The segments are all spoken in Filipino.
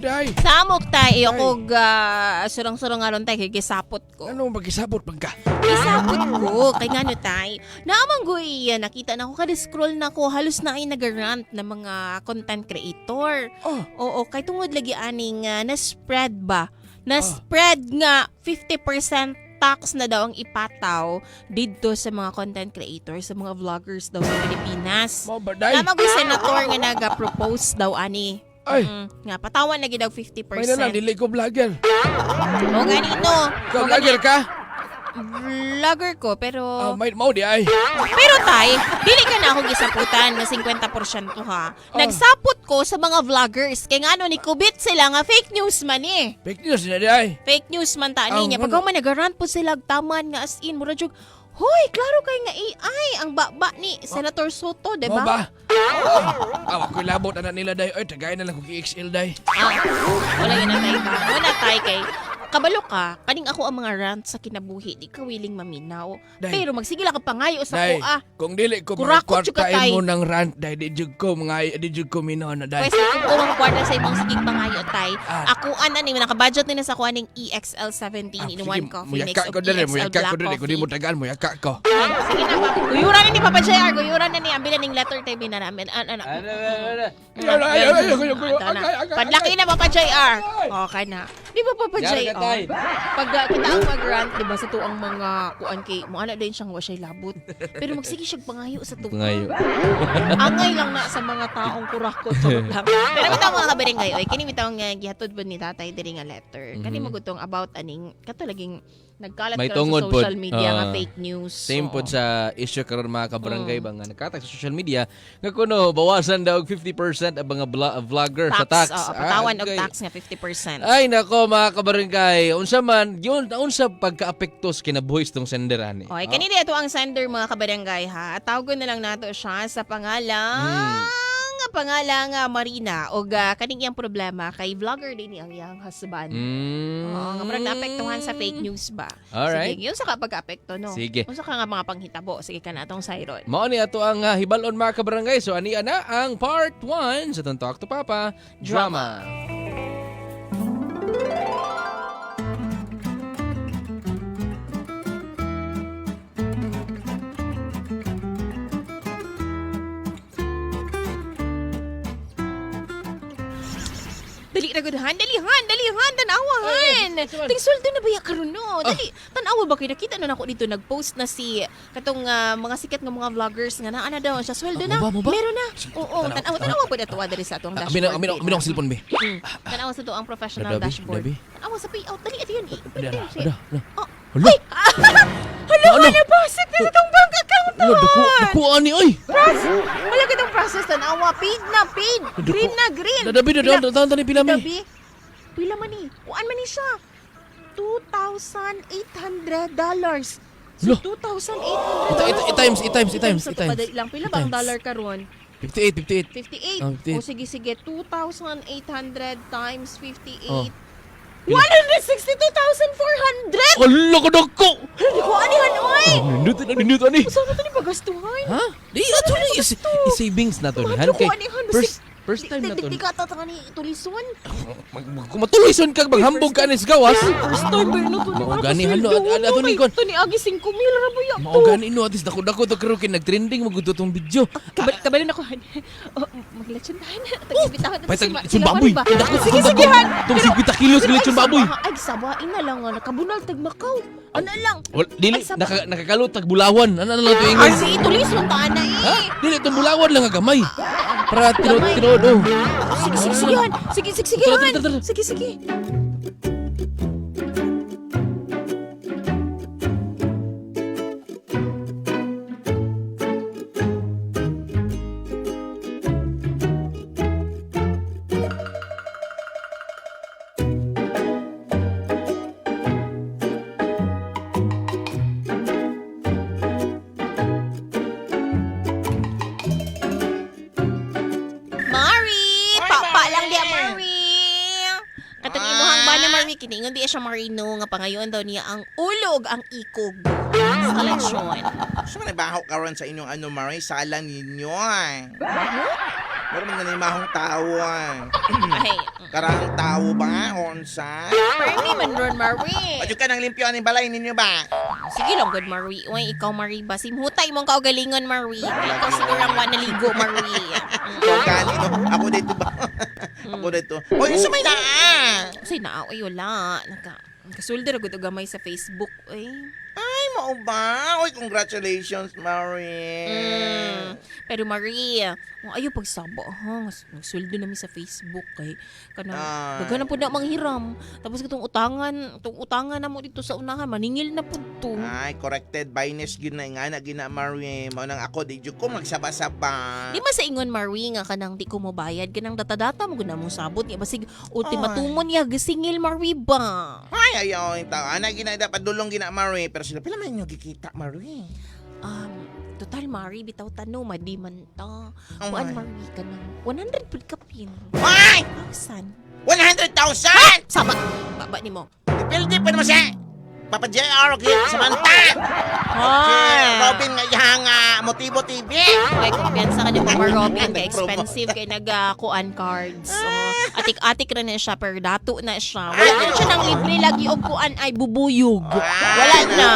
day? Samok tayo ako surang-surang aron tayo kay gisapot ko. Ano magisabot pagka? Isapot ko kay ngano tay. Naamanggoy nakita na ako kada scroll na ko halos na ay nagarant na mga content creator. Oh, Oo, kay tungod lagi aning na-spread ba? Na-spread nga 50% tax na daw ang ipataw dito sa mga content creators, sa mga vloggers daw sa Pilipinas. mo ba day? Namang senator nga naga-propose daw ani. Ay, Nga patawan lagi daw 50%. may na lang, dili ko vlogger. O ganito. Ikaw vlogger ka? Vlogger ko pero May mo di ay. pero tay, dili ka na akong isaputan na 50% ha. Nagsapot ko sa mga vloggers kay ngano ni kubit sila nga fake news man eh. Fake news na di ay. Fake news man ta niya. Ano? Pagka man nagarant po sila taman nga as in mura jud. Hoy, klaro kay nga AI ang baba ni Senator Soto, di Mo ba? ba? Ako'y labot na nila day. Ay, tagay na lang kung XL day. Wala yun na tayo ba? Wala tayo kay kabalo ka, kaning ako ang mga rant sa kinabuhi, di ka willing maminaw. Day. Pero magsigil ka pangayo sa Day, kuha. kung dili ko Kurakot yung katay. kwartain mo ng rant, day, di jud ko minaw na day. Pwes kung kumang kwarta sa imong sigig pangayo tay. Ah. Ako ana ni nakabudget ni na sa kuha ning EXL17 in one coffee mix Muyaka of ko dere, EXL muyaka ko black dere, kung di mo coffee. tagaan, muyaka ko. Sige na ba? Guyuran na ni Papa JR, guyuran na ni ambil ning letter type na namin. Padlaki na Papa JR. Okay na. Di ba Papa JR? Pag kita ang mag-rant, di ba, sa tuang mga kuan kay mo ana din siyang wa siya'y labot. Pero magsige siya pangayo sa tuwa. Pangayo. Angay lang na sa mga taong kurakot sa lang. Pero bitaw mga kabarangay, oy, kini bitaw nga gihatod po ni tatay diri nga letter. Kani magutong about aning kato laging nagkalat May karon tungod sa pod. social media nga fake news. Same pod Oo. sa issue karon mga kabarangay ba nga nagkatag sa social media nga kuno bawasan daw og 50% ang mga vlogger sa tax. Patawan og Okay. tax nga 50%. Ay nako mga kabarangay, unsa man yun unsa pagka-apekto sa kinabuhis tong sender ani. Okay, kanina ito ang sender mga kabarangay ha. Tawagon na lang nato siya sa pangalang Marina o kaning iyang problema kay vlogger din ang iyang husband. Oo, nga parang naapektuhan sa fake news ba? Alright. Sige, yun sa kapag-apekto, no? Sige. Unsa ka nga mga panghitabo? Sige ka na atong sayron. Mao ni ato ang hibalon mga kabarangay. So ani ana ang part 1 sa tong Talk to Papa drama. Dalihan, tanawahan. Ting sweldo na ba ya karon no? Dali, tanawa ba kay nakita na nako dito nag-post na si katong mga sikat nga mga vloggers nga naa na daw siya sweldo na. Mo ba? Meron na. Oo, tanawa po dato diri sa atong dashboard. Amin ang cellphone be. Tanawa sa to ang professional Dabi, dashboard. dabi. Tanawa sa payout dali ito yun. Ada. Hala, wala pasok na sa tong bank account Ano, dako ani ay. Wala ka tong process tanawa. Paid na, paid. Green na, green. Dadabi na pila mi. Dabi. Pila man ni? Kuan man ni siya? $2,800. So, Lo. $2,800. I-times. Padali lang. Pila ba ang dollar karon? 58. 58. O sige. 2,800 times 58. Oh. 162,400! Hala ko dako. Hindi ko anihan, oy! Nindot ani. Saan na ito ni pagastuhan? Ha? Di ato ni savings na to ni. Mahal ko anihan. First time na to. Di ka tataka ni tulison. Kung matuloy son kag maghambog ka ni sa gawas. First time ba yun ito? Maugani, halo, ato ni kon. Ito ni Agi 5,000 rabo yan. Mao gani no atis dako to karon kay nagtrending magudto tong video. Kabalin ako. Maglatsan tayo na. Tagbitahan na Pay tag baboy. Dako Sige, han. Tong 50 kilos gilit baboy. Ay, sabain na lang. Nakabunal tagmakaw. Ano lang? Dili Ay, sabay. nakakalot tag bulawan. Ano lang to Ay, ingon. si tulison taan na Ha? eh. Dili tong bulawan lang nga gamay. Para Gamay. tinod oh. Sige, han. Sige, Tara, han. tara, tara. Sige. Mari! Papa lang diya, Mari! Katong imuhang ba na Mari, kiningon di siya Marino nga pangayon daw niya ang ulog ang ikog sa kaleksyon. So, nagbaho karon sa inyong Marie, sala ninyo ay. Meron man na mahong tao ay. Ay, Karang tao ba? Onsa? Permi man ron, Marie. Padyo ka nang limpyo ang balay ninyo ba? Sige lang, good, Marie. Uy, ikaw, Marie ba? Simhutay mong kaugalingon, Marie. Ikaw siguro ang wanaligo, Marie. Kung gani, no? Ako dito ba? Ako dito. Uy, sa may naa! Kasi naaway, wala. Nakasulder ako gamay sa Facebook. Uy. Ay, mao ba? Uy, congratulations, Marie. Pero Marie, ayaw pagsabo, ha? Nagsuldo namin sa Facebook kay kanang daghan na po na manghiram. Tapos itong utangan na mo dito sa unahan, maningil na po to. Ay, corrected biness yun na nga na gina, Marie. Mao nang ako, di ko magsaba-saba. Di ba sa ingon, Marie, nga kanang di ko mabayad, kanang data-data mo guna mong sabot, nga basig ultimatumon ya, gasingil, Marie ba? Ay, ayaw, ito. Ana, gina, dapat dulong gina, Marie. Pero sila, pila man nyo gikita, Marie? Total, Marie, bitaw tanong, madi man ta. Oh, Kuan, my. Marie, kanang 100 pud ka pin. Ay! 1,000. 100,000! Sama, baba ni mo. Dipildi pa naman siya. Papa JR, okay, Samantha. Robin nga yang Motibo TV. May kumpiyansa ka ni Mama Robin, kay Nag-promo. expensive, kay nag-kuan cards. Atik-atik na niya siya, pero dato na siya. Wala na siya ng libre lagi o kuan ay bubuyog. Wala na.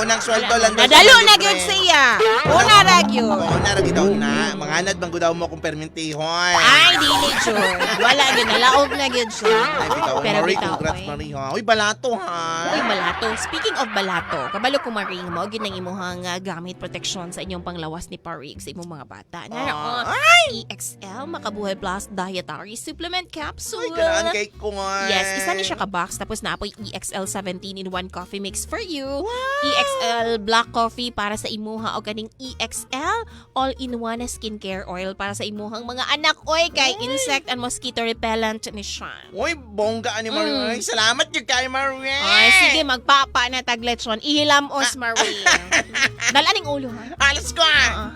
Unang sweldo lang. daw Nadalo sa na libre. gyud siya. Una ra gyud. Una ra gyud daw na. Manganad bang gudaw mo kung permintihon. Ay, dili jud. Wala gyud nalaog na gyud siya. Ay, bitaw, Pero Marie, bitaw, congrats, oy. Marie, ha. Uy, balato, ha. Uy, balato. Speaking of balato, kabalo ko maring mo, ginang imuhang gamit protection sa inyong panglawas ni Parig sa imong mga bata. Nara, EXL Makabuhay Plus Dietary Supplement Capsule. Uy, ganaan kay ko, nga. Yes, isa ni siya ka-box. Tapos naapoy EXL 17-in-1 coffee mix for you. EXL Black Coffee para sa imuha o kaning EXL All-in-One Skincare Oil para sa imuhang mga anak. Oy, kay insect and mosquito repellent ni siya. Uy, bongga ni Marie. Salamat yun kay Marie. Ay, sige, magpapa na taglechon. Ihilamos, Marie. Dalaning ulo, ha? Alas ko, ha.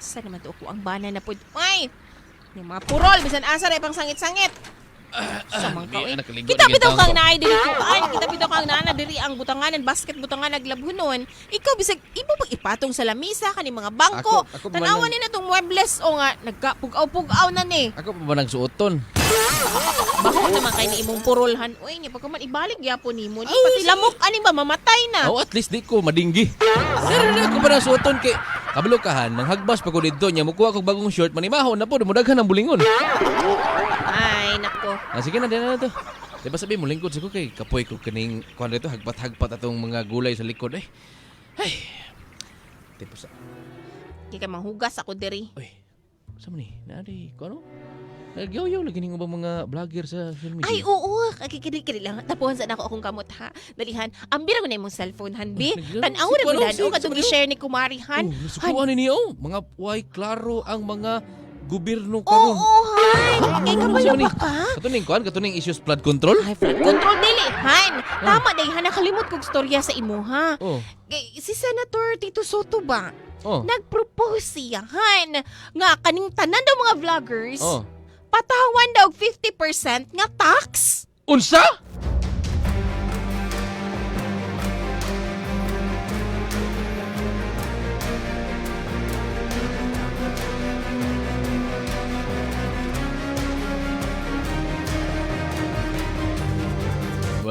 Saan naman to ako ang bana na po? Ay! Yung mga purol, bisan asa rin pang sangit-sangit. Samang ka, eh. Kita bitaw kang naay diri ko. Ay, kita bitaw kang naana diri ang butanganan, basket butangan naglabhunon. Ikaw bisag ibo pag ipatong sa lamisa kani mga bangko. Ako Tanawan ni na tong muebles o nga nagkapugaw-pugaw na ni. Ako pa ba nagsuoton? Bako naman kay ni imong purolhan. Uy, nya pagka man ibalik gyapon nimo. Di pati lamok ani ba mamatay na. Oh, at least di ko madinggi. Sir, ako pa nagsuoton kay kabalukahan nang hagbas pa ko dito niya mukuha kog bagong short manimahon na po dumudaghan ang bulingon. Ay, nako. Sige na din na to. Di ba sabi mo lingkod sa ko kay kapoy ko kaning kuan dito hagpat-hagpat atong mga gulay sa likod eh. Ay. Tipo sa Kaya manghugas ako diri. Oy. Sa man ni? Nari ko ano? Nagyaw-yaw lagi ning ubang mga vlogger sa social media. Ay, oo. Kikiri lang. Tapuhan sa ako akong kamot, ha. Dalihan. Ambira ko na imong cellphone, hanbi. Tanaw na Ano, bilan. O, katong i-share ni Kumarihan. Nasukuan ni niyo. Mga way klaro ang mga gobyerno Oo, karon. Han. Kay kabalo ba ka? Katuning kuan, katuning issues flood control. Ay, flood control dili, Han. Tama, day, Han. Nakalimot kong storya sa imo, ha. Oh. Kay, si Senator Tito Soto ba? Oh. Nag-propose siya, Han. Nga, kaning tanan daw mga vloggers. Oh. Patawan daw 50% nga tax. Unsa?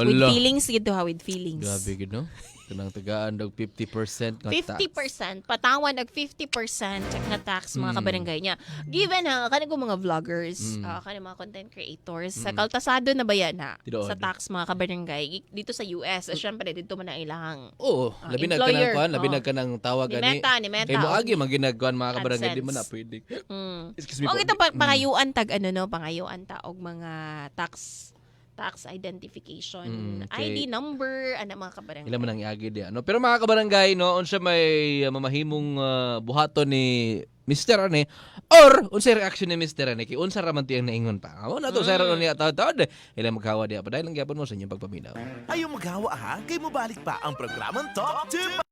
With Wala. feelings, gito ha, with feelings. Grabe gid no. Kanang tagaan daw 50% nga tax. 50%, patawan nag 50% na tax mga kabarangay niya. Given ha, kanang mga vloggers, kanang mga content creators, sa kaltasado na ba yan ha? Tidood. Sa tax mga kabarangay, dito sa US, syempre dito man ang ilang Oo, labi na employer. kanang kuan, labi Oh. na kanang tawag Ni Meta, Kay moagi man ginagkuan mga kabarangay di AdSense. man na pwede. Excuse me O po. ito pangayuan tag ano no, pangayuan ta og mga tax identification, okay. ID number, ana mga kabarangay. Ilan man ang iagi di ano. Pero mga kabarangay no, unsa may mamahimong buhaton ni Mr. Ani or unsay reaction ni Mr. Ani kay unsa ra man tiyang naingon pa. Amo na to sa ron niya taod-taod. Ila magkawa diya pa dahil lang gyapon mo sa inyong pagpaminaw. Ayaw maghawa ha, kay mo balik pa ang programang Talk to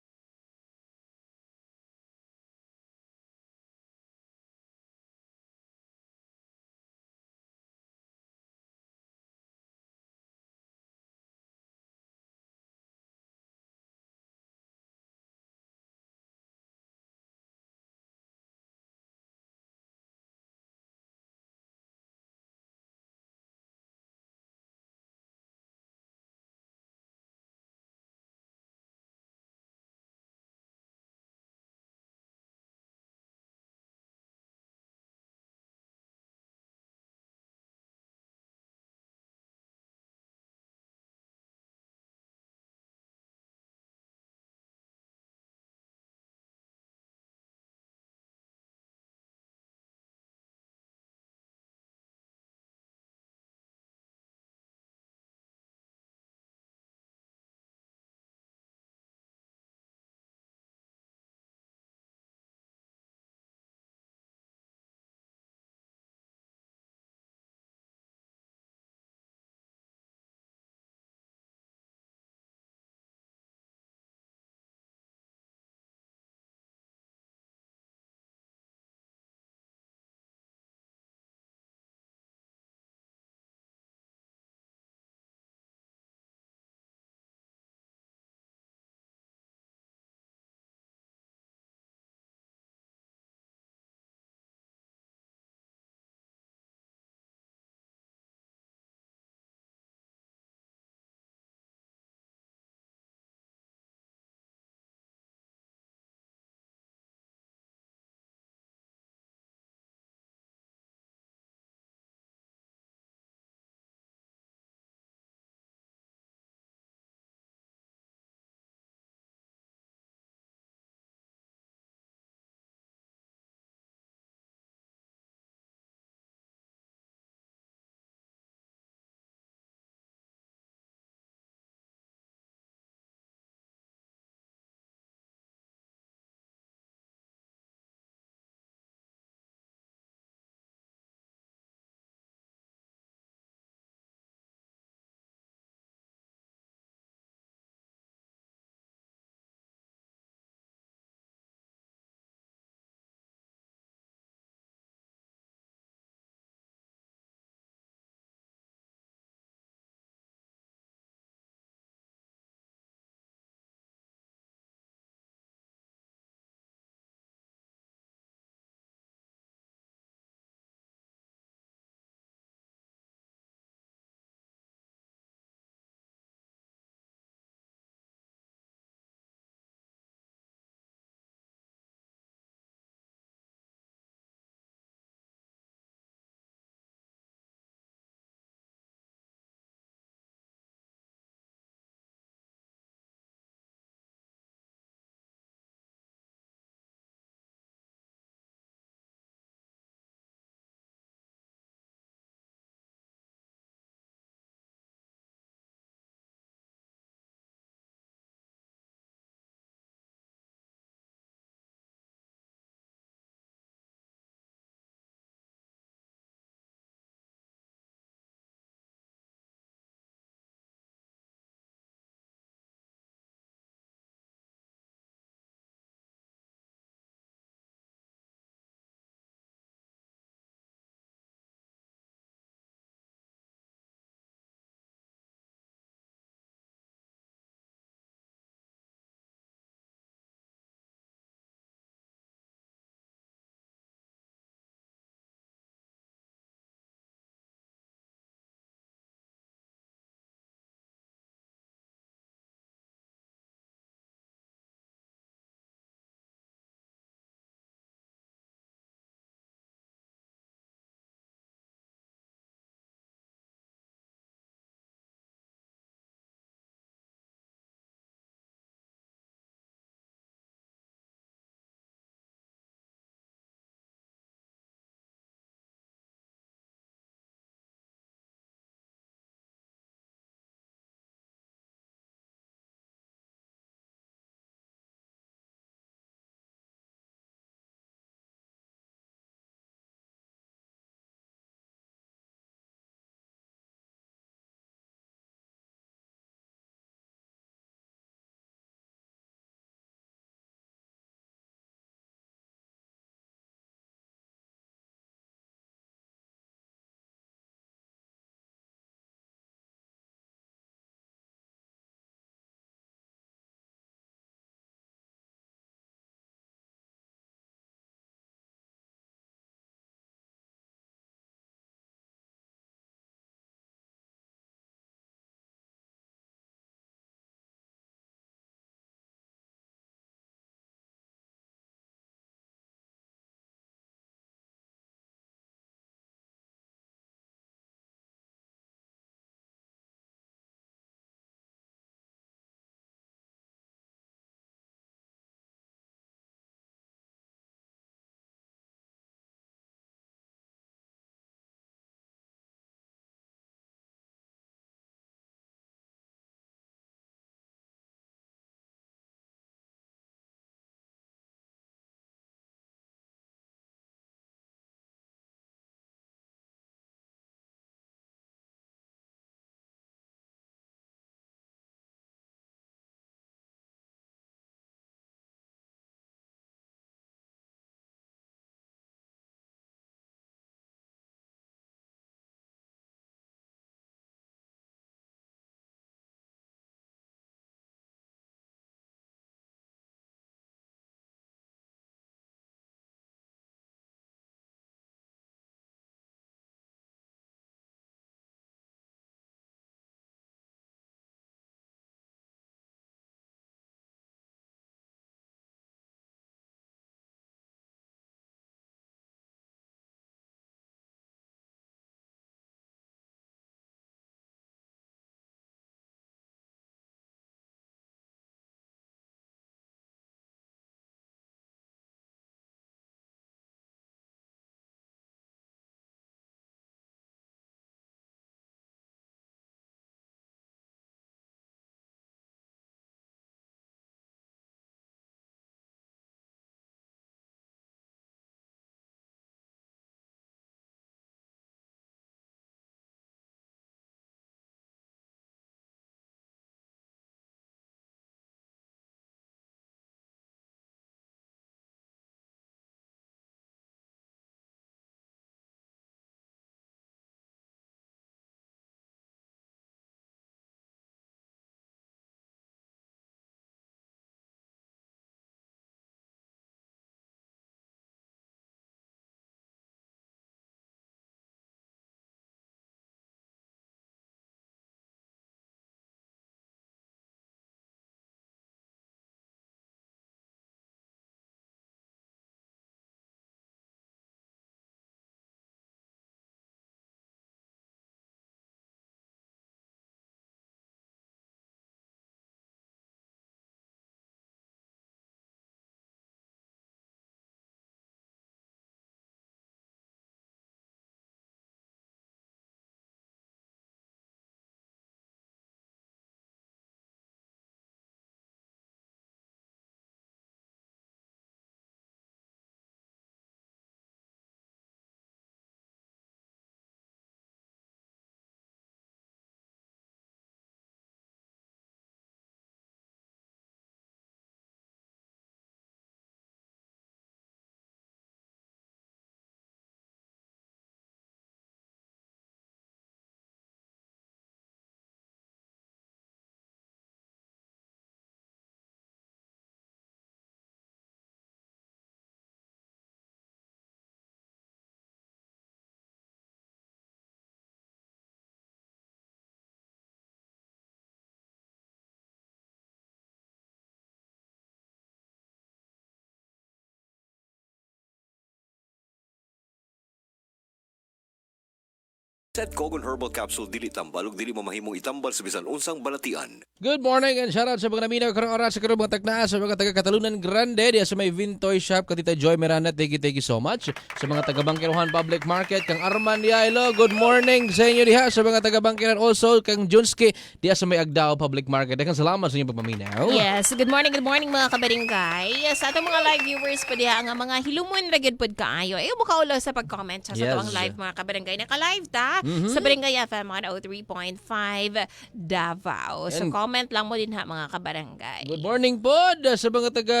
Set Cogon Herbal Capsule dili tambal ug dili mamahimong itambal sa bisan unsang balatian. Good morning and shout out sa mga naminaw karong oras sa karong mga tagna sa mga taga Katalunan Grande diya sa may Vintoy Shop Katita Joy Miranda. Thank you so much sa mga taga Bangkiruhan Public Market kang Arman Yailo. Good morning sa inyo diha sa mga taga Bangkiran also kang Junski diya sa may Agdao Public Market. Daghang salamat sa inyong pagpaminaw. Yes, good morning mga kabaringkay. Sa atong mga live viewers po diha nga mga hilumon ra gyud pod kaayo. Ayo mo kaulo sa pag-comment sa Yes. atong live mga kabaringkay. Naka-live ta sa Barangay FM 103.5 Davao. So And- comment lang mo din ha mga kabarangay. Good morning pod sa mga taga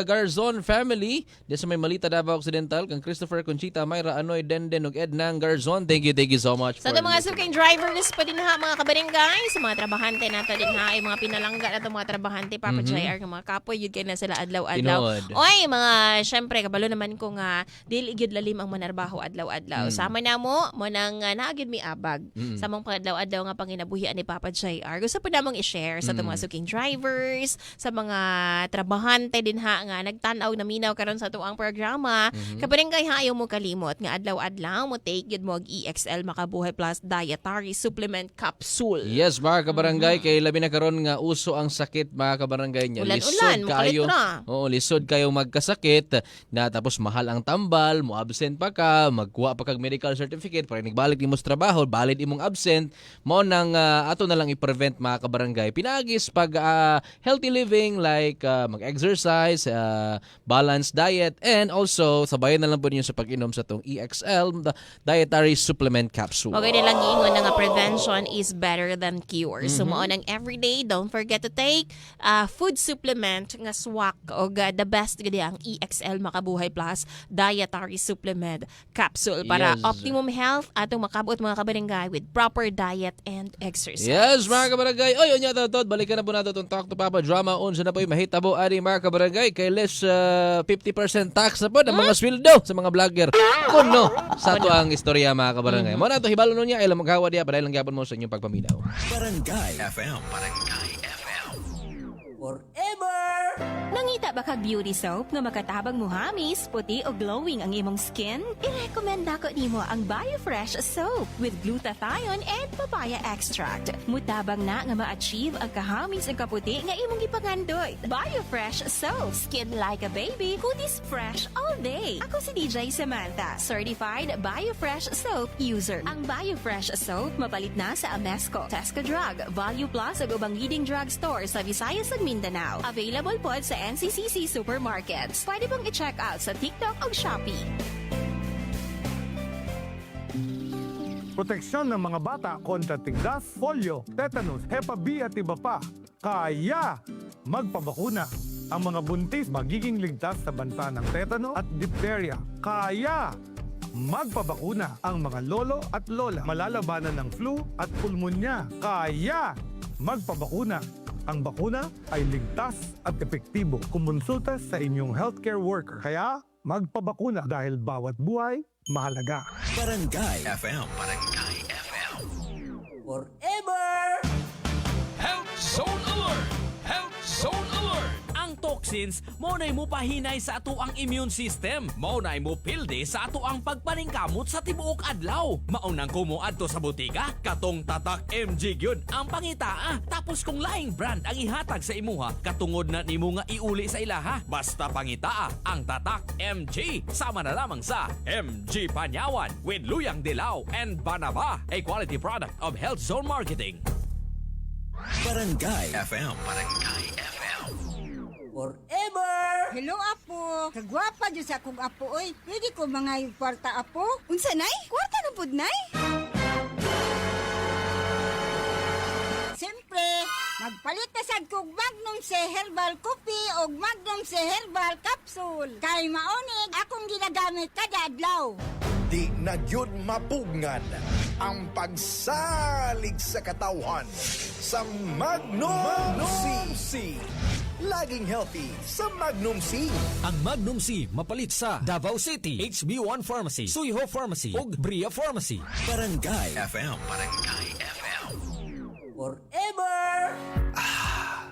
Garzon family diya sa may Malita Davao Occidental kang Christopher Conchita Mayra Anoy Denden ug Ednang Garzon. Thank you so much. Sa atong mga suking drivers pa din ha mga kabarangay, sa mga trabahante nato din ha, ay mga pinalangga nato mga trabahante Papa JR nga mga kapoy yun kay na sila adlaw-adlaw. Tinood. Oy mga syempre kabalo naman ko nga dili gyud lalim ang manarbaho adlaw-adlaw. Sama na mo nang naagid mi abag sa mong adlaw-adlaw nga panginabuhian ni Papa JR. Gusto pa namong i-share sa atong mga suking drivers, sa mga trabahante din ha nga nagtan-aw na minaw karon sa tuang programa. Kabarangay ha ayaw mo kalimot nga adlaw-adlaw mo take gyud mo og EXL Makabuhay Plus Dietary Supplement Capsule. Yes, mga kabarangay, kay labi na karon nga uso ang sakit mga kabarangay niya. Ulan-ulan, kayo. mukalit na. Oo, lisod kayo magkasakit na tapos mahal ang tambal, mo absent pa ka, magkuha pa kag medical certificate para nagbalik nimo sa trabaho, valid imong absent, mo nang ato na lang i-prevent mga kabarangay. Pinagis pag healthy living like mag-exercise, balanced diet, and also sabayan na lang po niyo sa pag-inom sa tong EXL the Dietary Supplement Capsule. Okay nilang giingon na nga prevention is better than cure. So mo nang everyday, don't forget to take food supplement nga swak o the best gadi ang EXL Makabuhay Plus Dietary Supplement Capsule para Yes. optimum health atong makabot mga kabarangay with proper diet and exercise. Yes, mga kabarangay. Oy, unya tawtod, balikan na po nato itong Talk to Papa drama. Unsa na po yung mahitabo ani mga kabarangay kay less 50% tax na po ng mga sweldo sa mga vlogger. Kuno sa to ang istorya mga kabarangay. Mo na to hibalo niya ay maghawa diya para lang gyapon mo sa inyong pagpaminaw. Barangay FM. Barangay FM. Nangita ba kag beauty soap nga makatabang muhamis, puti o glowing ang imong skin? I-recommend ako nimo ang BioFresh soap with glutathione and papaya extract. Mutabang na nga ma-achieve ang kahamis ang kaputi nga imong ipangandoy. BioFresh soap, skin like a baby, kutis fresh all day. Ako si DJ Samantha, certified BioFresh soap user. Ang BioFresh soap mapalit na sa Amesco, Tesco Drug, Value Plus ug ubang leading drugstore sa Visayas ug Mindanao. Available po sa NCCC Supermarkets. Pwede pong i-check out sa TikTok o Shopee. Proteksyon ng mga bata kontra tigdas, polio, tetanus, Hepa B at iba pa. Kaya magpabakuna. Ang mga buntis magiging ligtas sa banta ng tetano at diphtheria. Kaya magpabakuna. Ang mga lolo at lola malalabanan ng flu at pulmonya. Kaya magpabakuna. Ang bakuna ay ligtas at epektibo. Kumonsulta sa inyong healthcare worker. Kaya magpabakuna dahil bawat buhay mahalaga. Barangay FM. Barangay FM. Health Zone Alert! Health Zone Alert! Ang toxins, maunay mo pahinay sa ato ang immune system. Maunay mo pilde sa ato ang pagpaningkamot sa tibuok adlaw. Maunang kumo adto sa butika, katong tatak MG gyud ang pangitaa. Tapos kung laing brand ang ihatag sa imuha, katungod na nimo nga iuli sa ilaha. Basta pangitaa ang tatak MG. Sama na lamang sa MG Panyawan with Luyang Dilaw and Banaba, a quality product of Health Zone Marketing. Barangay FM. Barangay FM. Hello, Apo. Kagwapa dyan sa akong Apo, oy. Pwede ko mga yung kwarta, Apo? Unsa, Nay? Kwarta na pud, Nay? Siyempre, magpalit na sad kog Magnum C Herbal Coffee o Magnum C Herbal Capsule. Kay maonig akong ginagamit kada adlaw. Di na gyud mapugngan ang pagsalig sa katawhan sa Magnum C. Laging healthy sa Magnum C. Ang Magnum C mapalit sa Davao City, HB1 Pharmacy, Suiho Pharmacy, ug Bria Pharmacy. Barangay FM. Barangay FM.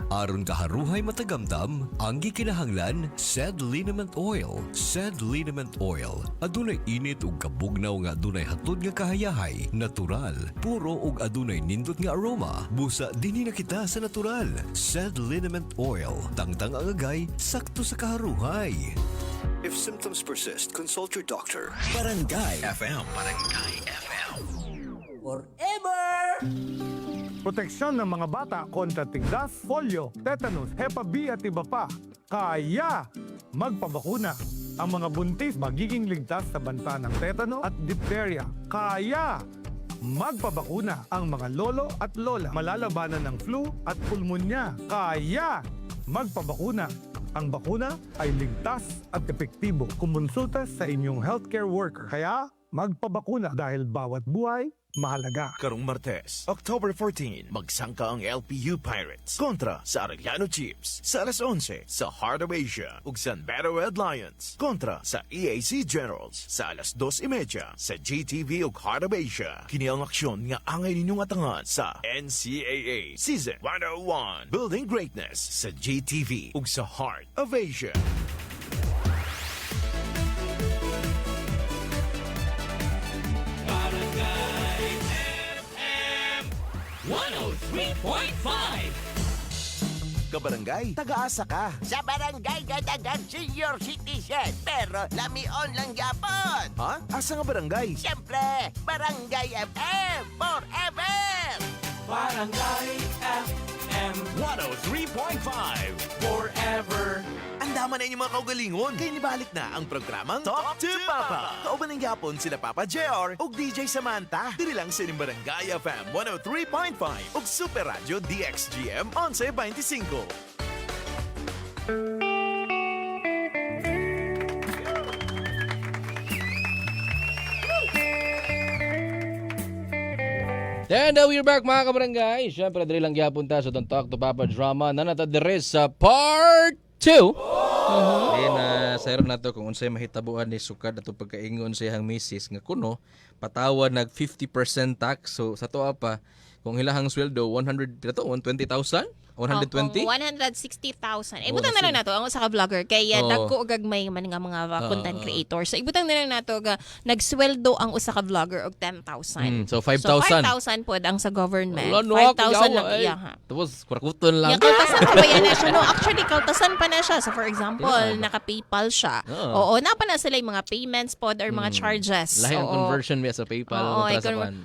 Aron kaharuhay matagamdam, ang gikinahanglan, SED Liniment Oil. SED Liniment Oil. Adunay init ug kabugnaw nga adunay hatod nga kahayahay, natural, puro ug adunay nindot nga aroma. Busa dinhi na kita sa natural. SED Liniment Oil. Tangtang ang agay, sakto sa kaharuhay. If symptoms persist, consult your doctor. Barangay FM. Barangay FM. Proteksyon ng mga bata kontra tigdas, polio, tetanus, Hepa B at iba pa. Kaya magpabakuna. Ang mga buntis magiging ligtas sa banta ng tetano at diphtheria. Kaya magpabakuna. Ang mga lolo at lola malalabanan ng flu at pulmonya. Kaya magpabakuna. Ang bakuna ay ligtas at epektibo. Kumonsulta sa inyong healthcare worker. Kaya magpabakuna dahil bawat buhay mahalaga. Karong Martes, October 14, magsangka ang LPU Pirates kontra sa Arellano Chiefs sa alas 11 sa Heart of Asia ug San Pedro Red Lions kontra sa EAC Generals sa alas 2:30 sa GTV ug Heart of Asia. Kini ang aksyon nga angay ninyong atangan sa NCAA Season 101, Building Greatness sa GTV ug sa Heart of Asia. Barangay FM 103.5. Kabarangay, taga-asa ka. Sa barangay gadagang senior citizen, pero lamion lang yapon. Ha? Asa nga barangay? Siyempre, Barangay FM forever! Barangay FM 103.5. forever. Andaman na inyong mga kaugalingon. Kaya nibalik na ang programang Talk to Papa. Kauban ng yapon sila Papa JR ug DJ Samantha. Dili lang sa inyong Barangay FM 103.5 ug Super Radio DXGM 1125. And we're back mga kabarangay. Siyempre, dali lang gyapon ta sa Talk to Papa drama na natadires sa part 2. Then, sayro na to kung unsay mahitabuan ni sukad ato pagkaingon sa iyang misis nga kuno patawad nag 50% tax. So sa tuwa pa kung ilahang sweldo 120,000, 120. 160,000. Ibutang na lang nato ang usa ka vlogger kay dagko og gagmay man nga mga content creators. So ibutang na lang nato ga nagsweldo ang usa ka vlogger og 10,000. So 5,000. So 5,000 pod ang sa government. 5,000 lang iya ha. Tapos kurakuton lang. Yung kaltasan pa ba yan na siya? No, actually, kaltasan pa na siya. So, for example, naka-PayPal siya. Oo, napa na sila yung mga payments pod or mga charges. Lahi ang conversion niya sa PayPal.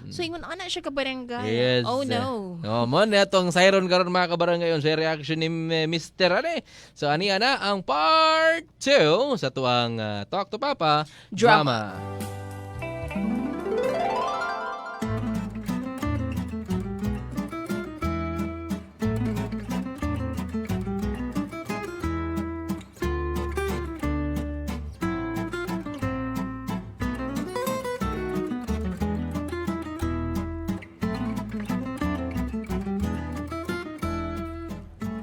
So, yung ana siya kabarangay. Yes. Oh, no. Mon, etong sayron karon mga kabarangay sa reaction ni Mr. Ane. So, ani na ang part 2 sa tuang Talk to Papa drama.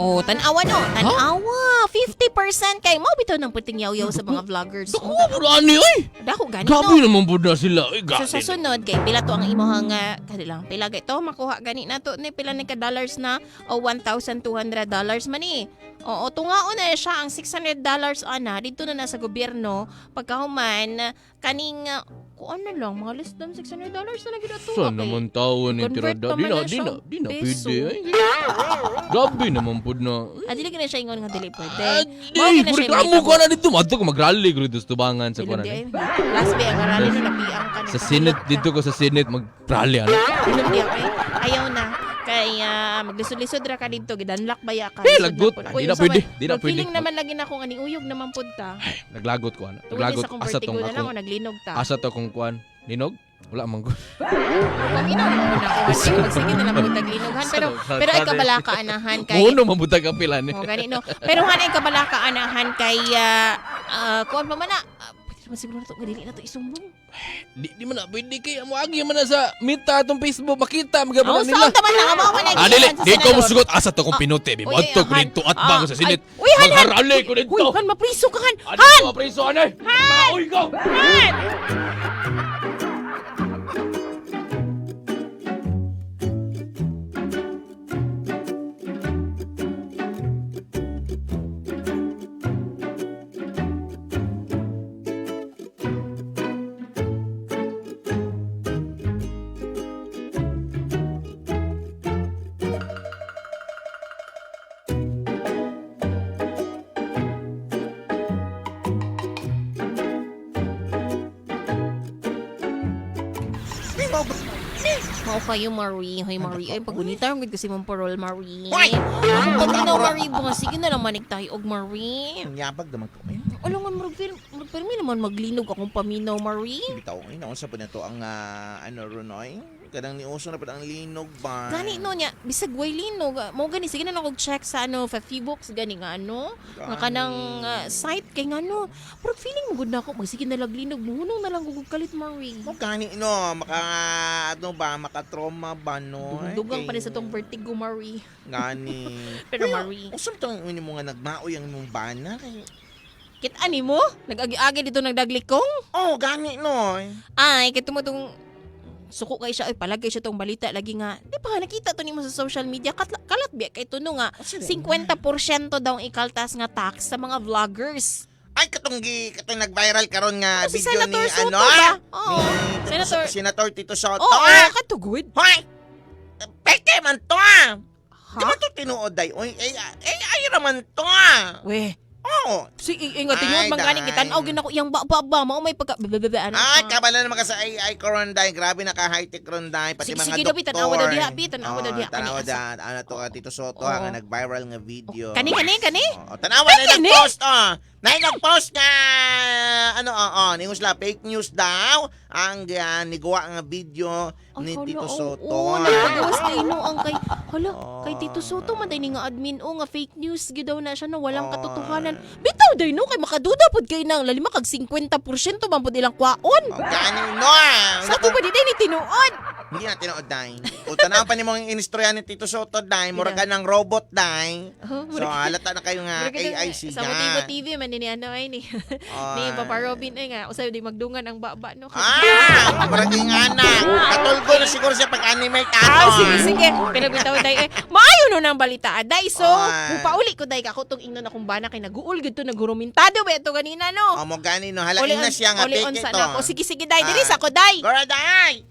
Oh, tanawa no. Tanawa. 50% kay mo bitaw ng puting yaw-yaw sa mga vloggers. Dako mo ani oy. Dako gani Gabi no. naman pud na sila. Ay, So sa sunod kay pila to ang imuhang kanilang pila gay to makuha gani nato ni pila ni ka dollars na o $1,200 man ni. Oo, tungaon na siya ang $600 ana dito na sa gobyerno pagkahuman kaning kuan na lang mga less than $600 na lagi dato. Saan naman tawon ni tirada? Di na pwede. Grabe naman pud na. Dili na siya ingon nga dili pwede. Di, reklamo ko na dito. Madto ko mag-rally ko dito sa tubangan sa kuwan. Last day ang rally no napiang ka Sa Senate, dito ko sa Senate mag-rally. Ayaw na. Kaya maglisod-lisod ra ka dito gidanlak baya ka. Lagot. Di na pwede. Di na pwede. Feeling naman lagi na akong uyog naman pud ta. Naglagot ko ana. Naglagot Naglagot asa tong na lang o naglinog ta. Asa to kung kuan? Linog? Wala man ko. Pamino mo na ako. Sige na lang mo taglinugan pero ay kabalaka anahan kay. Uno mabutag ang pila ni. Oh gani no. Pero han ay kabalaka anahan kay kuan pa man na. Siguro na ito, dili na ito isumbong. Di man na, pwede kayo. Muagi man na sa mita atong Facebook. Makita, magabalan nila. Saan taman lang, amaw ka Dili, di ko musugot. Asa to kong pinuti. Bimadto ko dito at bago sa sinit. Magharali ko dito. Uy, Han, mapriso ka, Han. Han! Mapriso, Han! Han! Uy, go! Han! Mao kayo, Marie. Hoy, Marie. Ay, pagunita ang kasi mong parol, Marie. Hoy! Ako paminaw, Marie. Bunga, sige na lang manig tayo, og Marie. Ang yabag naman ko. Alam nga, magpermi naman maglinog akong paminaw, Marie. Bitaw, naunsa po na to ang Runoy? Kadang niuso na po ang linog ba? Gani no niya, bisag way linog. Mo gani sige na lang og check sa Facebooks gani nga nga kanang site kay nga pero feeling mo gud na ako magsige na lang linog muhunong na lang gugug kalit, Marie. Mo gani maka-trauma ba no? Dugang pa rin sa tong vertigo, Marie. Gani. Pero Marie, usap tong mo nga nagmaoy ang imong bana kay kit ani mo? Nag-agi-agi dito nagdaglikong? Oh, gani no. Ay, kito mo tong suko kay siya, ay palagay siya tong balita lagi nga. Di ba nakita to nimo sa social media kalat biya kay tuno nga 50% daw ang ikaltas nga tax sa mga vloggers. Ay katong nag-viral karon nga Si video Senator ni Soto ba? Oo. Senator Tito Soto. Oo, katugod. Hoy! Peke man to ah! Ha? Di ba to tinuod day? Oy, ay raman to ah! We, Oo! ingat Ay, yun, manggaling day. kitanaw, ginako, yung ba, mo may pagka, ano Ay, ka. kabala naman ka sa AI karon day. Grabe na ka-high-tech ron day. Pati Sige, mga sige, doktor. Dabi, tanawa daw diha, Bi, tanawa daw diha. Tanawa Kani, da. Ano to ka, Tito Soto, Oo. nga nag-viral nga video. Kani. Oo, tanawa Ay, na kani? nag-post, nag-post nga, ningusla, fake news daw, ang niguwa nga video ni Tito Soto. Oo, nagpagawas kayo no, ang kay Tito Soto, man tayo nga admin, nga fake news, gidaw na siya na walang katotohanan. Bitaw day no, kay makaduda pod kay nang lalima kag 50% man pod ilang kwaon. Gani, no, Sa ko pa di ni tinuod. Hindi na tinood, day. O, tanaw pa ni mong inistorya ni Tito Soto, day. Mura ka ng robot, day. So, halata na kayo nga AI siya. Sa Motivo TV man ni ay ni ni Papa Robin ay nga usay di magdungan ang baba no. Maraging anak. Katulgo na siguro siya pag-animate ato. Sige. Pero bitaw day maayo no nang balita day. So, mupauli ko day ako tong ingnon akong bana kay naguul gid to nagurumintado ba ito ganina no. O, mo gani no. Halain na siya nga Uli-on fake sana ito. ako. Sige day diri sa ko day. Gora, day!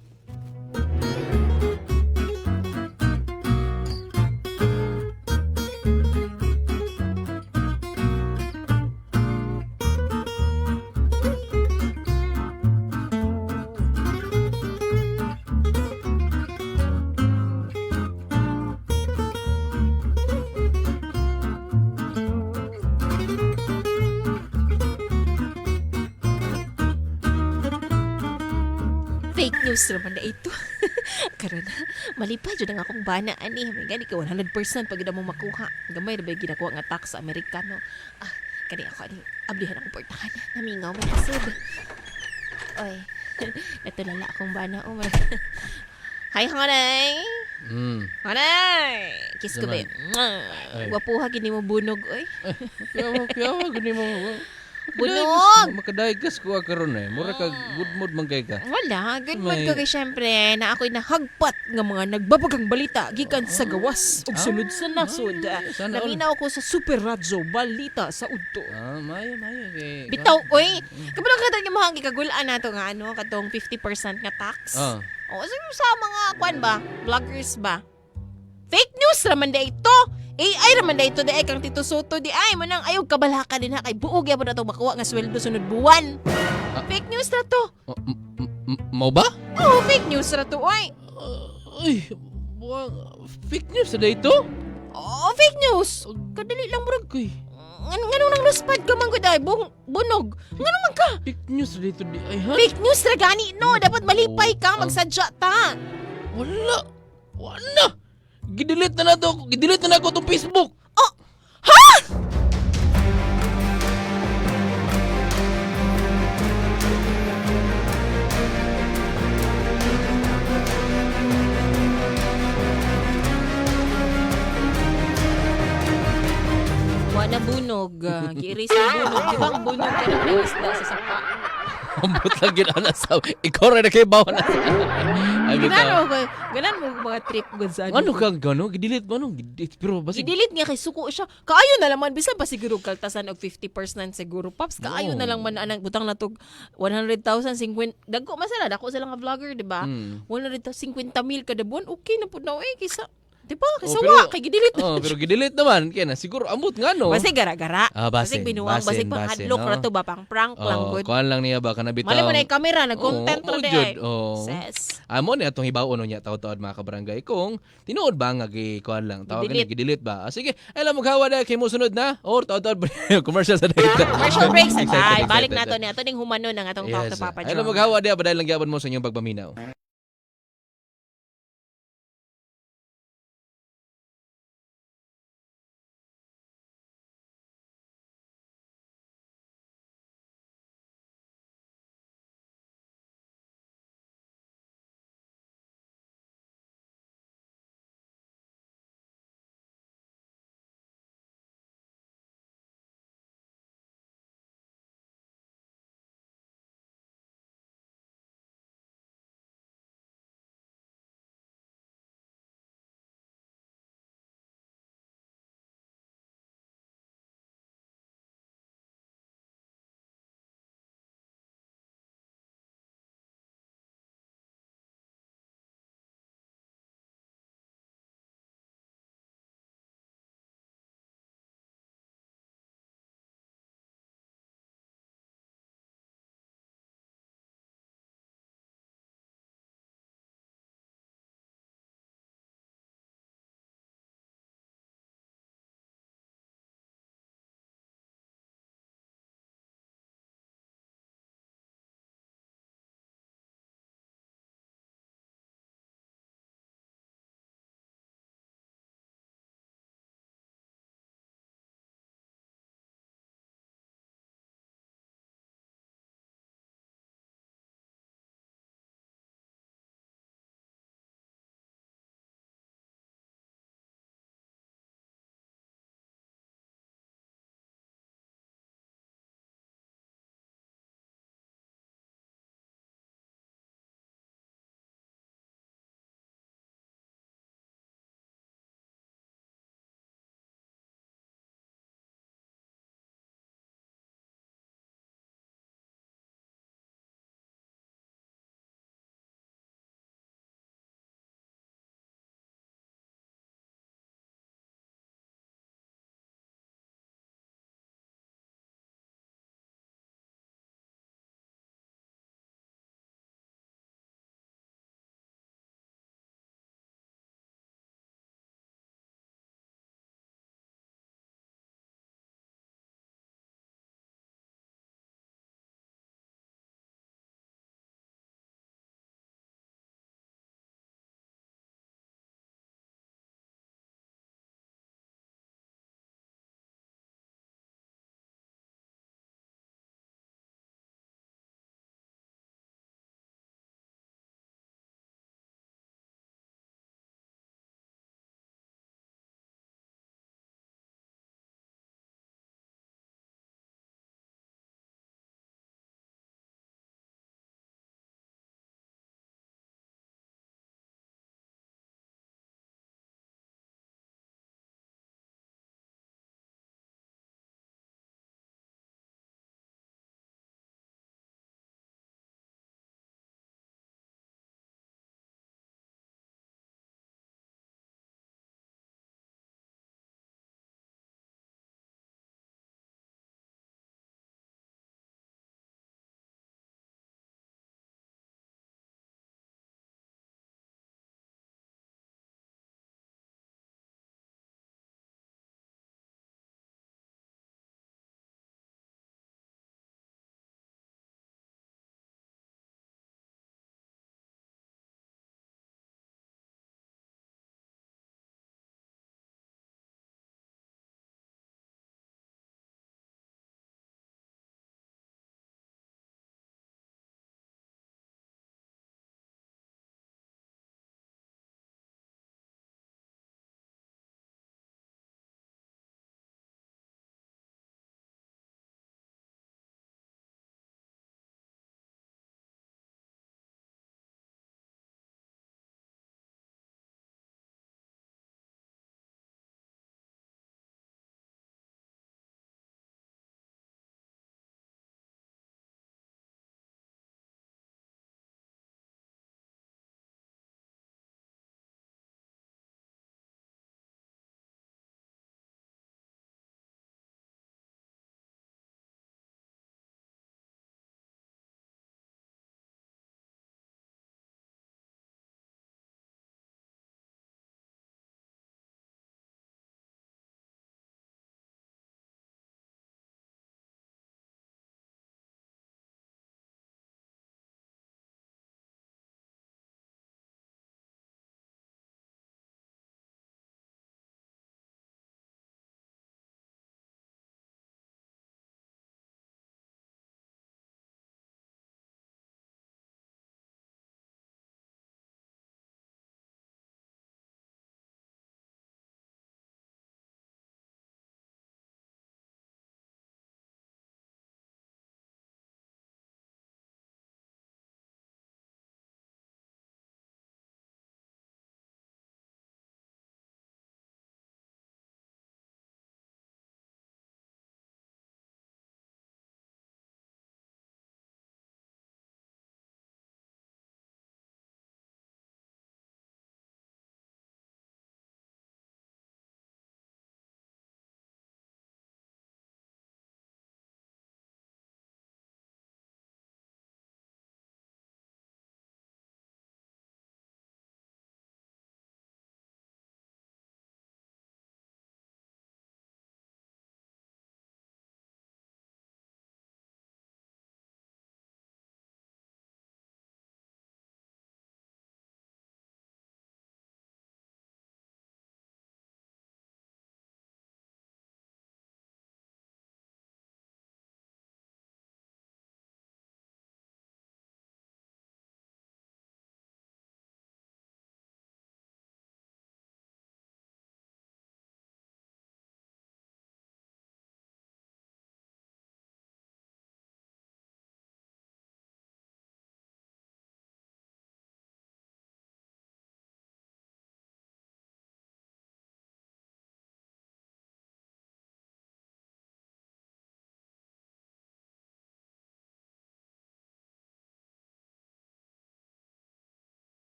Fake news naman na ito. Karon malipay jud ang akong bana ani. May gani ka 100% pag mo makuha. Gamay ra ba ginakuha nga tax sa Amerikano. Kani ako ani ablihan akong portahan. Namingaw man kasud. Oy. Ito lala akong bana o. Hi, honey. Honey. Kiss ko ba? Wapuha gini mo bunog oy. Piyawa gani mo. Bunog. Makadaygas ko karon mura ka good mood man kay ka. Wala, good mood ko kay syempre na ako'y nahagpat nga mga nagbabagang balita gikan sa gawas ug sulod sa nasod. Sana all. Naminaw ko sa Super Radyo balita sa udto. Mayo kay. Bitaw, oy, kabalo ka nga mahanggi kagulaan nato nga katong 50% nga tax. O sa mga kwan ba, vloggers ba? Fake news raman da ito. AI raman da ito da kang Tito Soto di ay manang ayaw kabalaka din ha kay buog ya na to makuha nga sweldo sunod buwan. Fake news na to. Mau ba? Oh, fake news na to oy. Ay, fake news na ito? Oh, fake news. Kadali lang murag Koy. Nganong nang luspad ka man gud ay bunog. Nganong man ka? Fake news na ito di ay ha? Fake news ra gani no, dapat malipay ka magsadya ta. Wala. Gidelete na ako itong Facebook. Oh, ha? Wala bunog. Giiris sa bunog. Di ba ang bunog ka ng isda sa sapa? Ambot lang ginana sa. Ikaw rin na kayo bawa na sa. Ganan mo mga trip good sa Ano kang gano? Gidelete mo ano? Pero basi. I-delete niya kay suko siya. Kaayo na lang man bisan pa siguro kaltasan og 50% siguro pops. Kaayo na lang man anang butang natog 100,000 50 dagko masala dako sila nga vlogger, di ba? 150,000 kada buwan okay na pud na kaysa Diba? Kasi pero- kay gidilit. Pero gidelete naman kaya na siguro amot nga no. Basig gara-gara. Basin, Basig binuwang, basig pang basin, hadlok no? ra to ba, pang prank lang good. Kuan lang niya ba kanabitaw. Mali mo na yung camera, nag-content Oo, ra di jud, ay. oo. Ses. Amo ni atong hibaw niya taud-taud mga kabarangay kung tinuod ba nga kuan lang tawag ni Gidelete. gidelete ba. Sige, ay lang maghawa na kay mo sunod na or taud-taud commercial sa data. Commercial breaks na Excited, tayo. Balik excited. nato ni ato ning humano ng atong Talk to Papa Ay lang John. maghawa dia ba dahil lang gyapon mo sa inyong pagpaminaw.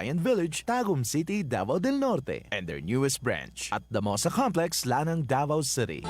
Lion Village, Tagum City, Davao del Norte, and their newest branch at the Mosa Complex, Lanang, Davao City.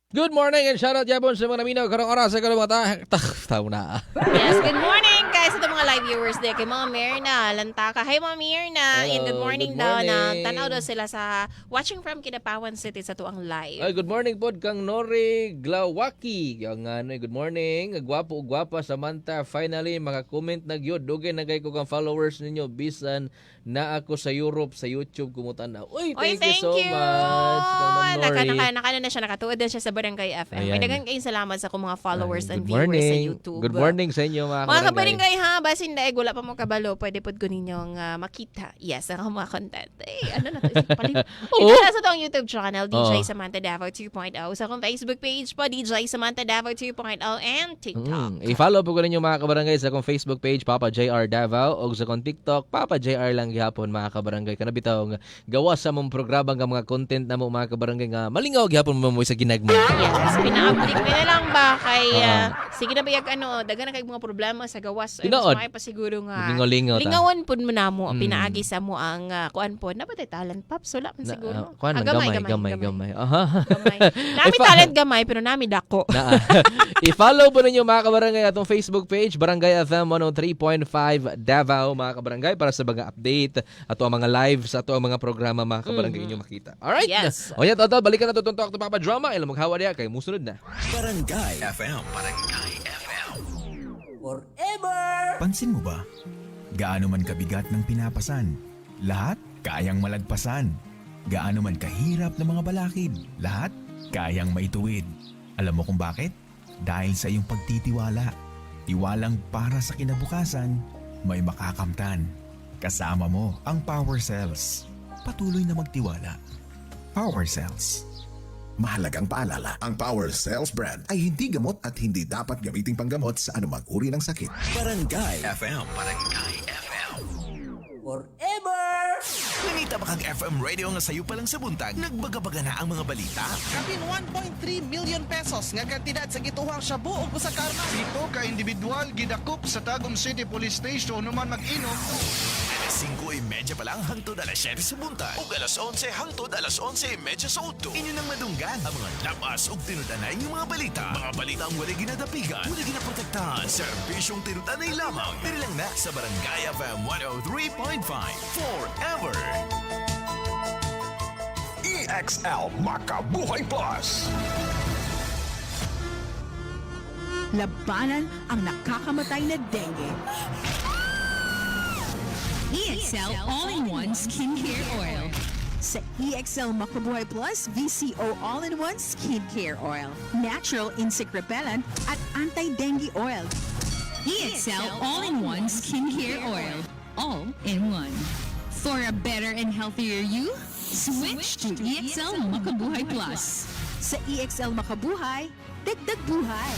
Good morning and shoutout yapon sa mga naminaw karong oras sa karong mga tao na. Yes, good morning guys sa mga live viewers din kay Mama Mirna Lantaka. Hi Mama Mirna. Hello, And good morning good daw na morning. tanaw daw sila sa watching from Kinapawan City sa tuang live. Ay, good morning pod kang Nori Glawaki. Yung good morning. Gwapo gwapa Samantha. Finally maka-comment na gyud. Dugay na kay ko kang followers ninyo bisan na ako sa Europe sa YouTube kumutan na. Uy, thank you so much. Kang Ma'am Nori. Naka na siya, nakatuod din siya sa Barangay FM. Ayan. Ay, daghang kayong salamat sa akong mga followers and Good viewers sa morning. YouTube. Good morning sa inyo mga Mga kabarangay. kabarangay ha, basin daig wala pa mo kabalo, pwede pod ko ninyong makita. Yes, ang mga content. Ano na to? Oo. Ito na sa tong YouTube channel, DJ Oo. Samantha Davao 2.0. Sa akong Facebook page po, DJ Samantha Davao 2.0 and TikTok. I-follow po ko ninyo mga kabarangay sa akong Facebook page, Papa JR Davao, o sa akong TikTok, Papa JR lang gihapon mga kabarangay. Kanabitaw nga gawas sa mong programa nga mga content na mo mga kabarangay nga malingaw gihapon mo sa ginagmay. Yes, pina-update ko na lang ba kay sige na bayag dagan na kay mga problema sa gawas. Tinood. Mas pa siguro nga. Lingaw-lingaw ta. Lingawan pud mo na mo, pinaagi sa mo ang kuan po. Napatay talent pops, wala man siguro. Kuan man gamay. Aha. Gamay. Nami talent gamay pero nami dako. I-follow po ninyo mga kabarangay atong Facebook page, Barangay FM 103.5 Davao mga kabarangay para sa mga update ato ang mga live sa ato ang mga programa mga kabarangay inyo makita. Alright? Yes. O yan, Toto, balikan na to tuntok to Papa Drama. Ilang maghawa diya kay musunod na. Barangay FM. Barangay FM. Pansin mo ba? Gaano man kabigat ng pinapasan, lahat kayang malagpasan. Gaano man kahirap ng mga balakid, lahat kayang maituwid. Alam mo kung bakit? Dahil sa iyong pagtitiwala. Tiwalang para sa kinabukasan, may makakamtan. Kasama mo ang Power Cells. Patuloy na magtiwala. Power Cells. Mahalagang paalala, ang Power Cells brand ay hindi gamot at hindi dapat gamiting panggamot sa anumang uri ng sakit. Barangay FM. Barangay FM. Nanita ba kang FM radio nga sayo pa lang sa buntag? Nagbaga-baga na ang mga balita? Kapin 1.3 million pesos nga kantidad sa gituhang shabu ug usa ka armas. Pito ka individual gidakop sa Tagum City Police Station human mag-inom. Alas 5:30 pa lang hangtod alas 7 sa buntag. Ug alas 11 hangtod alas 11:30 sa udto. Inyo nang madunggan ang mga labas ug tinudanay ng mga balita. Mga balita ang wala ginadapigan, wala ginaprotektahan. Serbisyong tinudanay lamang. Diri lang na sa Barangay FM 103.5 forever. EXL Makabuhay Plus. Labanan ang nakakamatay na dengue. EXL All-in-One Skincare Oil. Sa EXL Makabuhay Plus, VCO All-in-One Skincare Oil. Natural insect repellent at anti-dengue oil. EXL All-in-One Skincare Oil. All in one. For a better and healthier you, switch to EXL Makabuhay Plus. Sa EXL Makabuhay, dagdag buhay.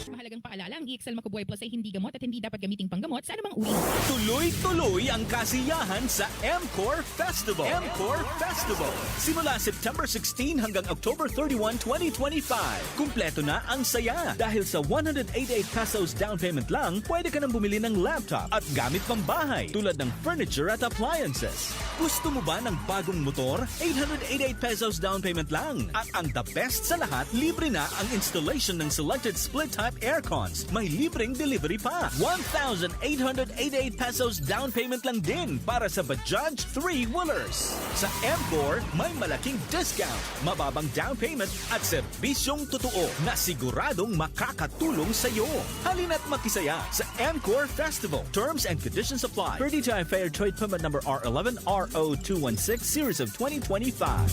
Mahalagang paalala, ang EXL Makabuhay Plus ay hindi gamot at hindi dapat gamiting panggamot sa anumang uri. Tuloy-tuloy ang kasiyahan sa M-Core Festival. M-Core Festival. Simula September 16 hanggang October 31, 2025. Kumpleto na ang saya. Dahil sa 188 pesos down payment lang, pwede ka nang bumili ng laptop at gamit pambahay tulad ng furniture at appliances. Gusto mo ba ng bagong motor? 888 pesos down payment lang. At ang the best sa lahat, libre na ang installation ng selected split-type aircons. May libreng delivery pa. 1,888 pesos down payment lang din para sa Bajaj 3-wheelers. Sa M-Core, may malaking discount, mababang down payment at serbisyong totoo na siguradong makakatulong sa iyo. Halina't makisaya sa M-Core Festival. Terms and conditions apply. Per DTI Fair Trade Permit number R11 RO216 Series of 2025.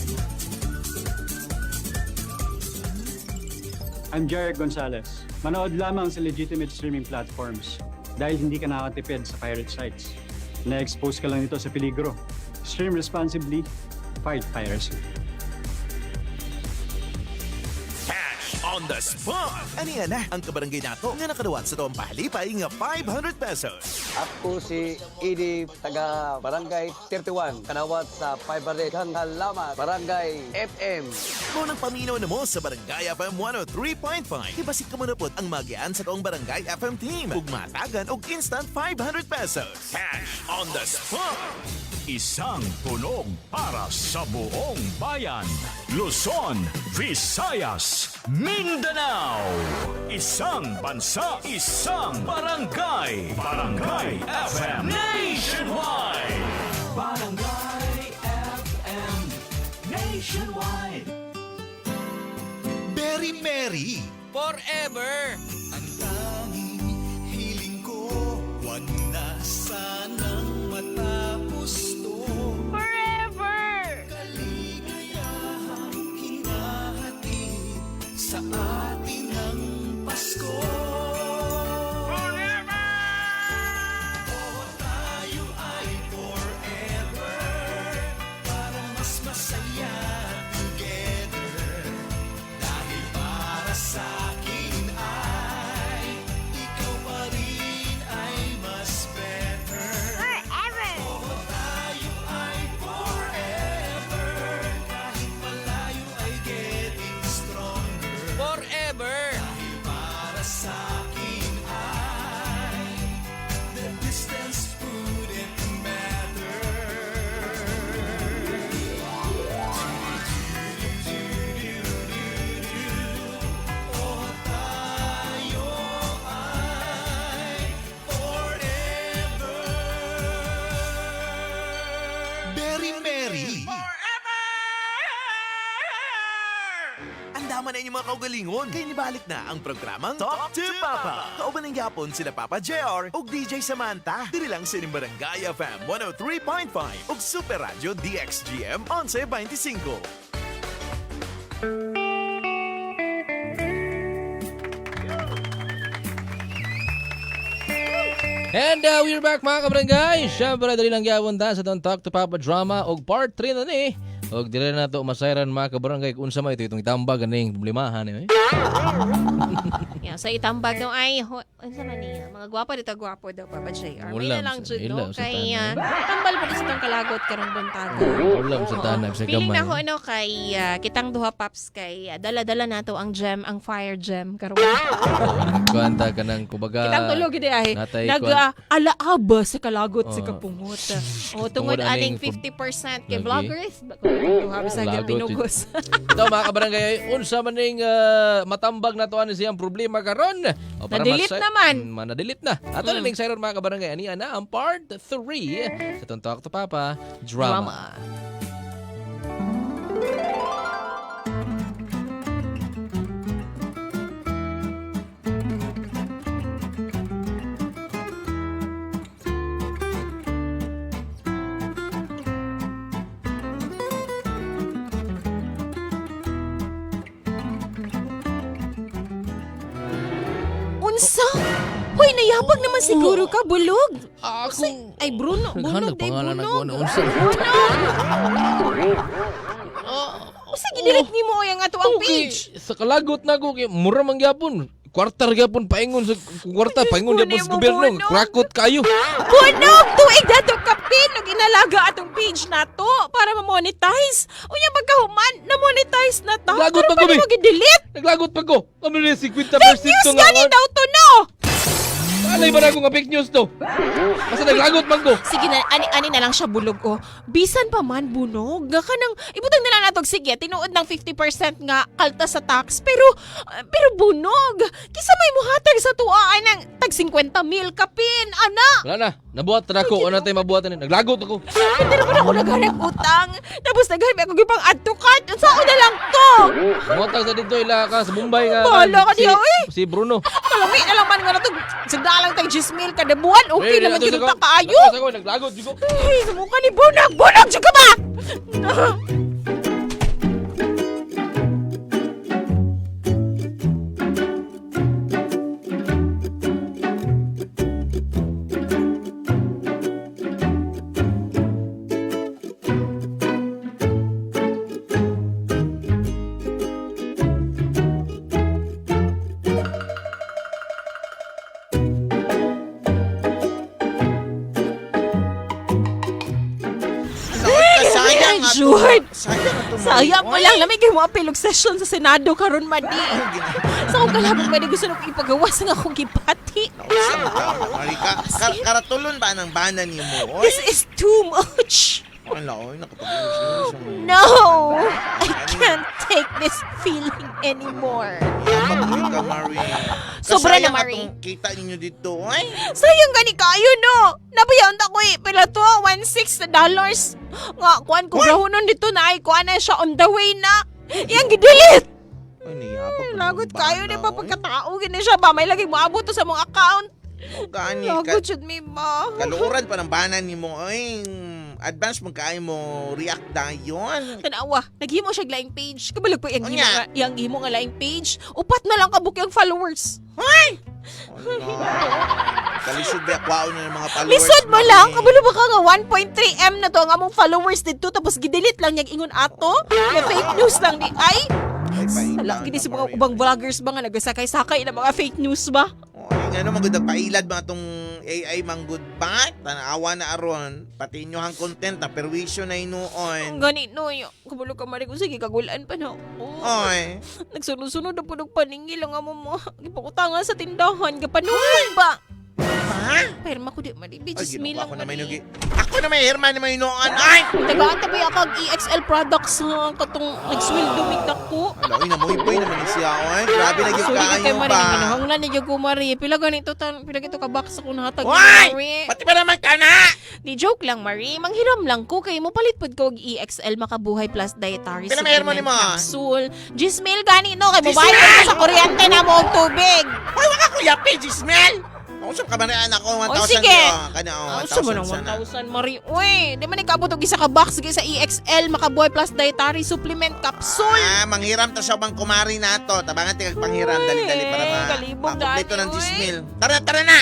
I'm Jared Gonzalez. Manood lamang sa legitimate streaming platforms dahil hindi ka nakatipid sa pirate sites. Na-expose ka lang nito sa peligro. Stream responsibly, fight piracy. Cash on the spot! Ani na ang kabarangay nato nga nakadawat sa toong pahalipay nga 500 pesos. Ako si Idi, taga Barangay 31, kanawat sa 500 Halamat, Barangay FM. Kung nang paminaw na mo sa Barangay FM 103.5, ibasit ka muna po ang magian sa kaong Barangay FM team. Ug matagan og instant 500 pesos. Cash on the spot. Isang tunog para sa buong bayan. Luzon, Visayas, Mindanao. Isang bansa, isang barangay. Barangay FM Nationwide. Barangay FM Nationwide. Berry Mary. Forever! Ang tanging hiling ko, wag na sanang matapos to. Forever! Kaligayahang hinahatid sa atin ng Pasko. Forever! Oo, tayo ay forever, para mas masaya together. Dahil para sa akin ay ikaw pa rin ay mas better. Forever! Oo, tayo ay forever, kahit malayo ay getting stronger. Forever! Dahil para sa akin ay the distance wouldn't matter. Oh, tayo ay forever. Berry Mary. Andaman na inyong mga kaugalingon. Kaya nibalik na ang programang Talk to Papa. Kauban ng yapon sila Papa JR ug DJ Samantha. Dili lang sa inyong Barangay FM 103.5 ug Super Radio DXGM 1125. And we're back mga kabarangay. Siyempre, dali lang gyapon ta sa Don't Talk to Papa Drama og part 3 na ni. Og dili na to masayran mga kabarangay kung unsa may ito itong itambag ganing problemahan eh. Yeah, sa itambag no ay unsa man niya? Mga gwapo dito gwapo daw Papa JR. May Ulam na lang sa- jud no ilaw sa kay tanan. tambal mo sa tong kalagot karong buntaga. Ulam sa tanag sa Feeling gamay. na ko ano kay kitang duha paps kay dala-dala nato ang gem, ang fire gem karong. Kuanta ka ng kubaga. Kitang tulog gid ay natay nag kuan- alaaba sa kalagot sa Oh. kapungot. O tungod Tungod aning aning 50% kay Lagi. vloggers. Duha sa Lagot, pinugos. Ito mga kabarangay, unsa man ning matambag na to ani siyang problema karon. O, para Na-delete naman. Na-delete na. Ato na ning sayron mga kabarangay, ani ana ang part 3 sa Don't Talk to Papa Drama. Unsa? Hoy, nayabag naman siguro ka, bulog. Ako. Ay, Bruno. Naghanap Bunog, day, pangalan ako bunog. na unsa. O sige, delete ni mo yung ato ang page. Sa kalagot na ko, kay mura man gyapon. Kwartar gyapon paingon sa kwarta, paingon gyapon sa gobyerno. Krakot kayo. Bunog! Tuig na to kapin! Nag inalaga atong page na to para ma-monetize. Unya pagkahuman, na-monetize na to. Naglagot Pero pa ko, paano be. mo gidelete? Naglagot pa ko. Ano na 50% Fake news to nga. gani daw to, no? Alay ba na ako nga fake news to? Basta naglagot man ko. Sige na, ani na lang siya bulog o. Bisan pa man bunog. Nga ka nang, ibutang na lang natog, sige, tinuod ng 50% nga kalta sa tax. Pero bunog. Kisa may muhatag sa tuaan ng tag 50 mil kapin, ana. Wala na. Nabuhat na ako. Ano tayo mabuhatan? Naglagot ako. Hindi naman ako naghanap utang. Tapos naghanap ako gipang add to cart. Saan na lang to? Motag sa dito ila ka sa Mumbai nga. Bahala ka diya, eh. Si Bruno. Malami na lang man nga natog. Sagdalang tag 10 mil kada buwan. Okay naman kinunta kaayo. Naglagot ko. Ay, sumukha ni Bunog. Bunog, siya ka ba? Jud. Sayang Sayang mo lang lamig mo apilog session sa Senado karon madi. Sa akong kalabang madi gusto nang ipagawas nga akong gipati. Marika, karatulon ba ng bana niyo mo? This is too much. Wala, oy, nakapag-iwas mo. No! I can't take this feeling anymore. Mabuhay ka, Marie. Sobra na, Kasayang Marie. atong kita ninyo dito, ay. Sayang gani kayo, no? Nabayaon ta ko pila to, $16. Nga, kuan ko rahonon dito na ay kuan na siya on the way na. Yang gidelete. Ay, niyabak. Lagot kayo, di ba? Pagkatao, gini siya ba? May lagi mo abot to sa mong account. Gani Lagot, jud mi ba? Kaluuran pa ng bana ni mo, ay. Advance magkain mo react na yun. Tanawa, naghimo siya laing page. Kabalag po yung Unya. himo nga laing page. Upat na lang kabuk yung followers. Hoy! Kalisod ba kwao niya ng mga followers? Lisod mo lang, kabalo ba ka nga 1.3M na to ang among followers dito tapos gidelete lang niyang ingon ato. Kaya fake news lang di ay. Hala, gini si mga ubang vloggers ba nga nagasakay-sakay na mga fake news ba? Ay, nga naman gud pailad mga tong AI manggod ba? Tanawa na aron, pati inyo hang content na perwisyo na inuon. Gani no, kabalo ka mari ko sige kagulaan pa na. Oy. Nagsunod-sunod na po paningil ang amo mo. Gipakutangan sa tindahan, kapanuhan ba? Ha? Perma ko di malibi, Ay, jismi lang ako na may mali. nugi. Ako na may herman na may inuon. Ay! Tagaan tabi akag EXL products ha, katong nagsweldo migdak ko. Ala, uy, namuhipoy naman siya. Oy, grabe na yung Sorry kay kayo Marie, ba? ginahanglan niya ko Marie. Pila ganito ka box ako nahatag ni Oy! Marie. Pati ba naman ka na? Di joke lang Marie, manghiram lang ko kay mo palit pud ko og EXL Makabuhay Plus Dietary Pila may herman Supplement mo? Capsule. Gismail gani no kay mo Gismail! bayad ka sa kuryente na mo og tubig. Ay, waka ko yapi, Gismel! Ako sa kabanaan ako, 1,000 O sige. Kanya, Sa mo 1,000 ng sana. 1,000 Marie. Uy, di man ikaabot og isa ka box sige sa EXL Makabuhay Plus Dietary Supplement Capsule. Ah, manghiram ta sa bang kumari na to. Tabangan tingag panghiram. Dali-dali para kalibog makumpleto dani, ng uy. 10,000. Tara, tara na!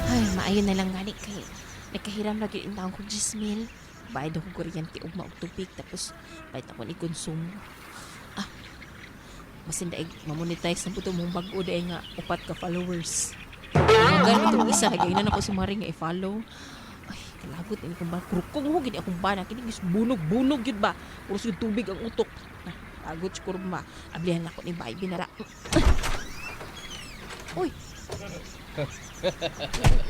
Ay, maayon na lang gani kay nagkahiram lagi yung taong kong Gismail. Bayad ako kuryente ug maog tubig tapos bayad ako ni konsumo. Ah, masin daig mamonetize na po mong bag-o daig nga upat ka followers. Ganito itong isa kay gainan ako si Marie nga i-follow. Ay, kalagot ini kung ba krukong ho gini akong bana kini gis bunog yun ba. Puros yung tubig ang utok. Agot si kurma. Ablihan ako ni Bay binara. Uy.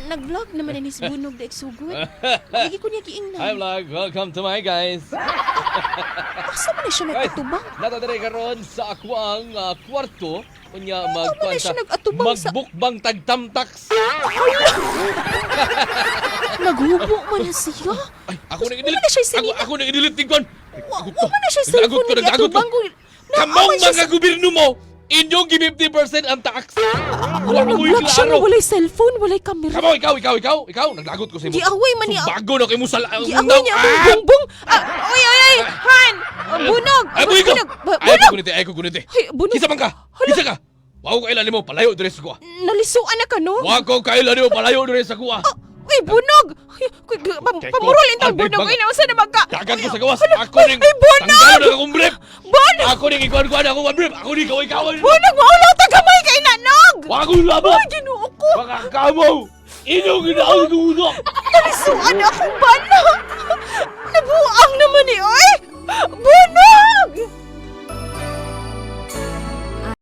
Nag-vlog naman ni Bunog da Eksugod. Lagi ko niya giingnan. Hi vlog, welcome to my guys. Asa man na siya nagkatubang? Natadere karon sa ako ang kwarto unya man na siya nag-atubang sa... magbukbang tagtamtax. Naghubo man na siya. Ay, ako nang Wala na siya sinina. Ako nang idilit tingkon. Wala na siya cellphone ni atubang ko. Kamong mga gobyerno mo, inyong gi 50% ang tax. Wala nag-vlog siya na walay cellphone, walay camera. Kamo, ikaw, naglagot ko sa imo. Giaway man niya. Bago na kay mo sa Giaway niya akong bongbong. Uy, Han! Bunog! Bunog! Ay ko kuniti. Bunog. Kisa man ka? Kisa ka? Wow ko kailan mo palayo dire sa kuha. Nalisuan na ka, no? Wow ko kailan mo palayo dire sa kuha. Uy, bunog! Pamurol intang bunog. Uy, nausa na magka. Dagan ko sa gawas. Ako ning Ay, bunog! tanggalon na akong brief. Bunog! Ako ning ikuan-kuan akong brief. Ako ning kaway-kaway. Bunog! Maulaw tagamay kay nanog! Wag ko laban. Ay, ginoo ko. Mga kamo. Inyong ginaon ko usok. Nalisuan akong bana.